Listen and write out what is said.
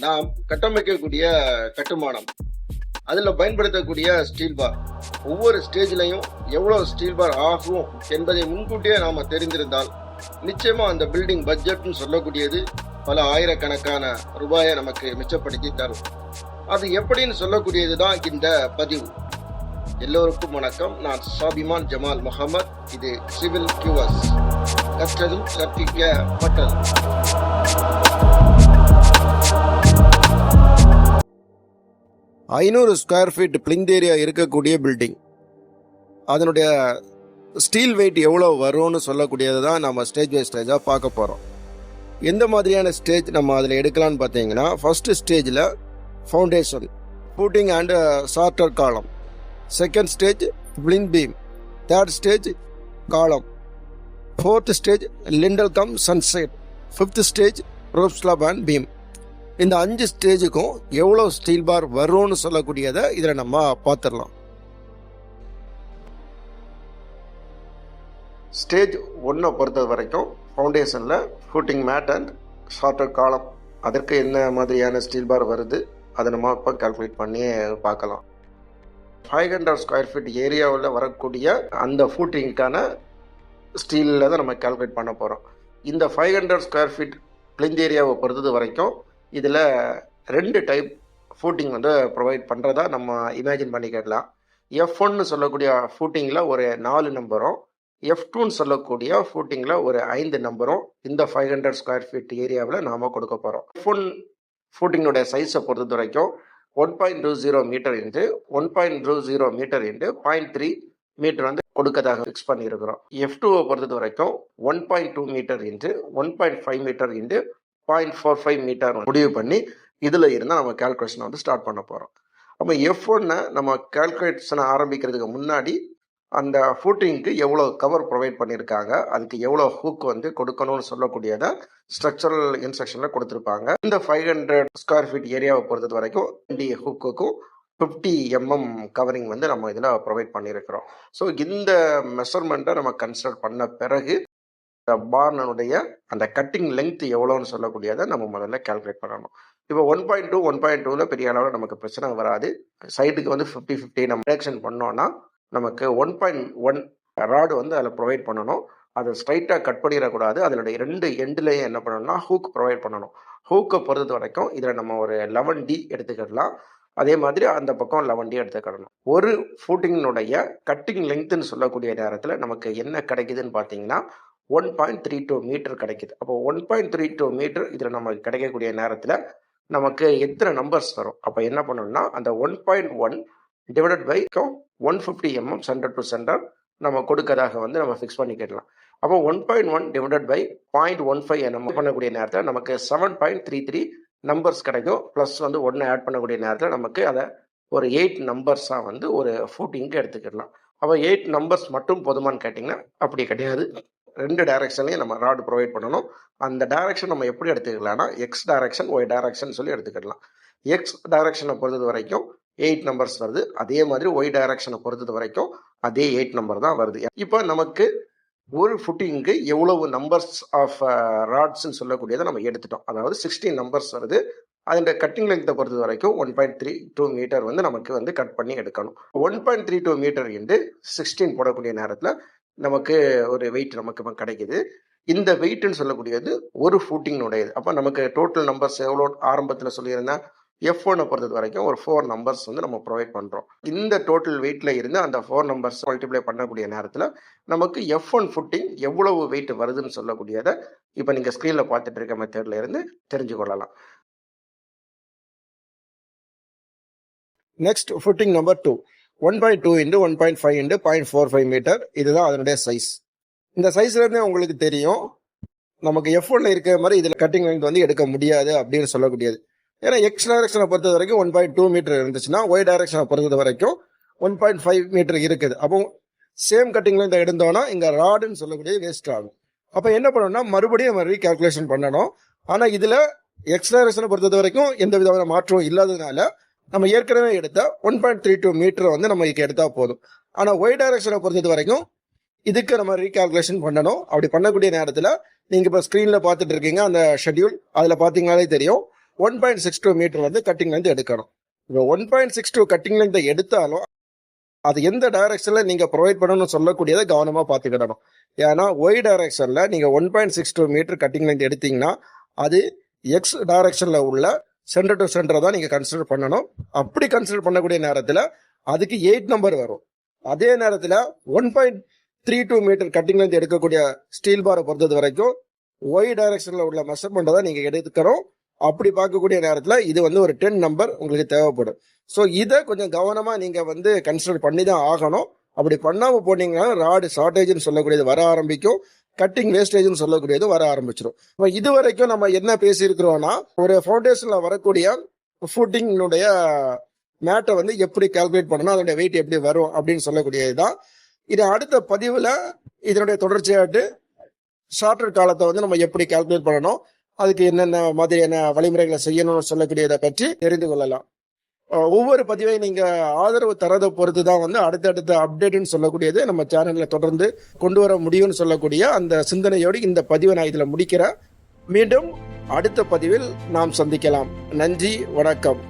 நாம் கட்டமைக்கக்கூடிய கட்டுமானம், அதில் பயன்படுத்தக்கூடிய ஸ்டீல் பார், ஒவ்வொரு ஸ்டேஜ்லையும் எவ்வளோ ஸ்டீல் பார் ஆகும் என்பதை முன்கூட்டியே நாம் தெரிந்திருந்தால் நிச்சயமா அந்த பில்டிங் பட்ஜெட்னு சொல்லக்கூடியது பல ஆயிரக்கணக்கான ரூபாயை நமக்கு மிச்சப்படுத்தி தரும். அது எப்படின்னு சொல்லக்கூடியது தான் இந்த பதிவு. எல்லோருக்கும் வணக்கம். நான் சாபிமான் ஜமால் முகமது. இது சிவில் கியூஎஸ், கற்றதும் கற்பிக்கப்பட்டது. ஐநூறு ஸ்கொயர் ஃபீட் பிளிந்த் ஏரியா இருக்கக்கூடிய பில்டிங், அதனுடைய ஸ்டீல் வெயிட் எவ்வளோ வரும்னு சொல்லக்கூடியது தான் நம்ம ஸ்டேஜ் பை ஸ்டேஜாக பார்க்க போகிறோம். எந்த மாதிரியான ஸ்டேஜ் நம்ம அதில் எடுக்கலான்னு பார்த்தீங்கன்னா, ஃபர்ஸ்ட் ஸ்டேஜில் foundation, footing and starter column. Second stage plinth beam. Third stage column. Fourth stage lintel cum sunshade. Fifth stage roof slab and beam. இந்த 5 ஸ்டேஜுக்கும் எவ்வளோ ஸ்டீல் பார் வரும்னு சொல்லக்கூடியதை இதில் நம்ம பார்த்துடலாம். ஸ்டேஜ் 1 பொறுத்தது வரைக்கும் ஃபவுண்டேஷனில் ஃபூட்டிங் மேட் அண்ட் ஷார்ட்டர் காலம், அதற்கு என்ன மாதிரியான ஸ்டீல் பார் வருது அதை நம்ம இப்போ கால்குலேட் பண்ணி பார்க்கலாம். 500 ஸ்கொயர் ஃபீட் ஏரியாவில் வரக்கூடிய அந்த ஃபூட்டிங்க்கான ஸ்டீலில் தான் நம்ம கால்குலேட் பண்ண போகிறோம். இந்த 500 ஸ்கொயர் ஃபீட் பிளிந்த் ஏரியாவை பொறுத்தது வரைக்கும் இதில் 2 டைப் ஃபூட்டிங் ப்ரொவைட் பண்ணுறதா நம்ம இமேஜின் பண்ணிக்கிடலாம். F1 சொல்லக்கூடிய ஃபூட்டிங்கில் ஒரு 4 நம்பரும், F2 சொல்லக்கூடிய ஃபூட்டிங்கில் ஒரு 5 நம்பரும் இந்த 500 ஸ்கொயர் ஃபீட் ஏரியாவில் நாம் கொடுக்க போகிறோம். F1 ஃபூட்டிங்கோடைய சைஸை பொறுத்தது வரைக்கும் 1.20 metre into 1.20 metre into 0.3 metre கொடுக்கதாக ஃபிக்ஸ் பண்ணியிருக்கிறோம். F2 பொறுத்தது வரைக்கும் 1.2 metre into 1.5 metre into 0.45 metre முடிவு பண்ணி இதில் இருந்தால் நம்ம கால்குலேஷனை ஸ்டார்ட் பண்ண போகிறோம். அப்போ F1 நம்ம கால்குலேஷனை ஆரம்பிக்கிறதுக்கு முன்னாடி அந்த ஃபூட்டிங்க்கு எவ்வளோ கவர் ப்ரொவைட் பண்ணியிருக்காங்க, அதுக்கு எவ்வளோ ஹூக் கொடுக்கணும்னு சொல்லக்கூடியதை ஸ்ட்ரக்சரல் இன்ஸ்ட்ரக்ஷனில் கொடுத்துருப்பாங்க. இந்த 500 ஸ்கொயர் ஃபீட் ஏரியாவை பொறுத்தது வரைக்கும் ஹூக்குக்கும் 50 mm கவரிங் நம்ம இதில் ப்ரொவைட் பண்ணியிருக்கிறோம். ஸோ இந்த மெஷர்மெண்ட்டை நம்ம கன்சிடர் பண்ண பிறகு பார்னுடைய அந்த கட்டிங் லெங்த் எவ்வளோன்னு சொல்லக்கூடியதை நம்ம முதல்ல கால்குலேட் பண்ணணும். இப்போ 1.2 பெரிய அளவில் நமக்கு பிரச்சனை வராது. சைடுக்கு 50-50 நம்ம ரிடக்ஷன் பண்ணோன்னா நமக்கு 1.1 ராடு அதில் ப்ரொவைட் பண்ணணும். அதை ஸ்ட்ரைட்டாக கட் பண்ணிடக்கூடாது. அதனுடைய 2 எண்ட்லேயும் என்ன பண்ணணும்னா ஹூக் ப்ரொவைட் பண்ணணும். ஹூக்கை பொறுத்தது வரைக்கும் இதில் நம்ம ஒரு 11D எடுத்துக்கிடலாம். அதே மாதிரி அந்த பக்கம் 11D எடுத்துக்கிடணும். ஒரு ஃபூட்டிங்கினுடைய கட்டிங் லெங்க்த்துன்னு சொல்லக்கூடிய நேரத்தில் நமக்கு என்ன கிடைக்குதுன்னு பார்த்தீங்கன்னா 1.32 மீட்டர் கிடைக்குது. அப்போ 1.32 மீட்டர் இதில் நமக்கு கிடைக்கக்கூடிய நேரத்தில் நமக்கு எத்தனை நம்பர்ஸ் வரும்? அப்போ என்ன பண்ணணும்னா அந்த 1.1 divided by 150 mm centre to centre நம்ம கொடுக்கறதாக நம்ம ஃபிக்ஸ் பண்ணிக்கிடலாம். அப்போ 1.1 டிவைடட் பை 0.15 mm பண்ணக்கூடிய நேரத்தில் நமக்கு 7.33 நம்பர்ஸ் கிடைக்கும். ப்ளஸ் 1 ஆட் பண்ணக்கூடிய நேரத்தில் நமக்கு அதை ஒரு 8 நம்பர்ஸாக ஒரு ஃபூட்டிங்க்கு எடுத்துக்கிடலாம். அப்போ 8 நம்பர்ஸ் மட்டும் போதுமான்னு கேட்டிங்கன்னா அப்படி கிடையாது. 2 டைரக்ஷன்லையும் நம்ம ராடு ப்ரொவைட் பண்ணணும். அந்த டைரக்ஷன் நம்ம எப்படி எடுத்துக்கலாம்னா எக்ஸ் டைரக்ஷன், ஒய் டைரக்ஷன் சொல்லி எடுத்துக்கிடலாம். எக்ஸ் டைரக்ஷனை பொறுத்தது வரைக்கும் 8 நம்பர்ஸ் வருது. அதே மாதிரி ஒய் டைரக்ஷனை பொறுத்தது வரைக்கும் அதே 8 நம்பர் தான் வருது. இப்போ நமக்கு ஒரு ஃபுட்டிங்க்கு எவ்வளவு நம்பர்ஸ் ஆஃப் ராட்ஸ்ன்னு சொல்லக்கூடியதை நம்ம எடுத்துட்டோம். அதாவது 16 நம்பர்ஸ் வருது. அதோட கட்டிங் லெங்த்தை பொறுத்தது வரைக்கும் 1.32 மீட்டர் நமக்கு கட் பண்ணி எடுக்கணும். 1.32 மீட்டர் இன்ட்டு 16 போடக்கூடிய நேரத்தில் நமக்கு ஒரு வெயிட் நமக்கு கிடைக்குது. இந்த வெயிட்னு சொல்லக்கூடியது ஒரு ஃபூட்டிங்னுடையது. அப்போ நமக்கு டோட்டல் நம்பர்ஸ் எவ்வளோ ஆரம்பத்தில் சொல்லியிருந்தேன், F1 பொறுத்தது வரைக்கும் ஒரு 4 நம்பர்ஸ் நம்ம ப்ரொவைட் பண்ணுறோம். இந்த டோட்டல் வெயிட்டில் இருந்து அந்த 4 நம்பர்ஸ் மல்டிப்ளை பண்ணக்கூடிய நேரத்தில் நமக்கு F1 ஃபுட்டிங் எவ்வளவு வெயிட் வருதுன்னு சொல்லக்கூடியதை இப்போ நீங்கள் ஸ்க்ரீனில் பார்த்துட்டு இருக்க மெத்தடில் இருந்து தெரிஞ்சு கொள்ளலாம். Next footing number 2, 1.2 into 1.5 into 0.45 metre. இதுதான் அதனுடைய சைஸ். இந்த சைஸ்லேருந்தே உங்களுக்கு தெரியும் நமக்கு F1 இருக்கிற மாதிரி இதில் கட்டிங் லெங்த் எடுக்க முடியாது அப்படின்னு சொல்லக்கூடியது. ஏன்னா எக்ஸ் டைரக்ஷனை பொறுத்தது வரைக்கும் 1.2 மீட்டர் இருந்துச்சுன்னா ஒய் டைரக்ஷனை பொறுத்தது வரைக்கும் 1.5 மீட்டர் இருக்குது. அப்போ சேம் கட்டிங் லெங்த் எடுத்தோன்னா இங்கே ராடுன்னு சொல்லக்கூடியது வேஸ்ட் ஆகும். அப்போ என்ன பண்ணணும்னா மறுபடியும் நம்ம ரீகால்குலேஷன் பண்ணணும். ஆனால் இதில் எக்ஸ் டைரக்ஷனை பொறுத்தது வரைக்கும் எந்த விதமான மாற்றம் இல்லாததுனால நம்ம ஏற்கனவே எடுத்த 1.32 மீட்டர் நம்ம எடுத்தால் போதும். ஆனால் ஒய் டைரக்ஷனை பொறுத்தது வரைக்கும் இதுக்கு நம்ம ரீகால்குலேஷன் பண்ணணும். அப்படி பண்ணக்கூடிய நேரத்தில் நீங்கள் இப்போ ஸ்க்ரீனில் பார்த்துட்டு இருக்கீங்க அந்த ஷெட்யூல், அதில் பார்த்தீங்கனாலே தெரியும் 1.62 மீட்டர் வந்து கட்டிங் லென்த் எடுக்கணும். இப்போ 1.62 கட்டிங் லென்த் எடுத்தாலும் அது எந்த டைரக்ஷன்ல நீங்க ப்ரொவைட் பண்ணணும்னு சொல்லக்கூடியதை கவனமா பார்த்துக்கிடணும். ஏன்னா ஒய் டைரக்ஷன்ல நீங்க 1.62 மீட்டர் கட்டிங் லென்த் எடுத்தீங்கன்னா அது எக்ஸ் டைரக்ஷன்ல உள்ள சென்டர் டு சென்டர் தான் நீங்க கன்சிடர் பண்ணணும். அப்படி கன்சிடர் பண்ணக்கூடிய நேரத்தில் அதுக்கு 8 நம்பர் வரும். அதே நேரத்தில் 1.32 மீட்டர் கட்டிங் லென்த் எடுக்கக்கூடிய ஸ்டீல் பாரை பொறுத்தது வரைக்கும் ஒய் டைரக்ஷன்ல உள்ள மெஷர்மெண்ட்டை தான் நீங்க எடுத்துக்கிறோம். அப்படி பார்க்கக்கூடிய நேரத்தில் இது வந்து ஒரு 10 நம்பர் உங்களுக்கு தேவைப்படும். ஸோ இதை கொஞ்சம் கவனமா நீங்க வந்து கன்சிடர் பண்ணி தான் ஆகணும். அப்படி பண்ணாம போனீங்கன்னா ராடு ஷார்டேஜ்னு சொல்லக்கூடியது வர ஆரம்பிக்கும், கட்டிங் வேஸ்டேஜ்னு சொல்லக்கூடியது வர ஆரம்பிச்சிடும். இப்போ இது வரைக்கும் நம்ம என்ன பேசியிருக்கிறோம்னா ஒரு ஃபவுண்டேஷன்ல வரக்கூடிய ஃபுட்டிங்னுடைய மேட்டை வந்து எப்படி கால்குலேட் பண்ணணும், அதோட வெயிட் எப்படி வரும் அப்படின்னு சொல்லக்கூடியது தான். இது அடுத்த பதிவில் இதனுடைய தொடர்ச்சியாட்டு ஷார்டர் காலத்தை வந்து நம்ம எப்படி கால்குலேட் பண்ணணும், அதுக்கு என்னென்ன மாதிரியான வழிமுறைகளை செய்யணும்னு சொல்லக்கூடியதை பற்றி தெரிந்து கொள்ளலாம். ஒவ்வொரு பதிவை நீங்க ஆதரவு தரதை பொறுத்து தான் வந்து அடுத்தடுத்த அப்டேட்னு சொல்லக்கூடியது நம்ம சேனல்ல தொடர்ந்து கொண்டு வர முடியும்னு சொல்லக்கூடிய அந்த சிந்தனையோடு இந்த பதிவை நான் இதுல முடிக்கிறேன். மீண்டும் அடுத்த பதிவில் நாம் சந்திக்கலாம். நன்றி, வணக்கம்.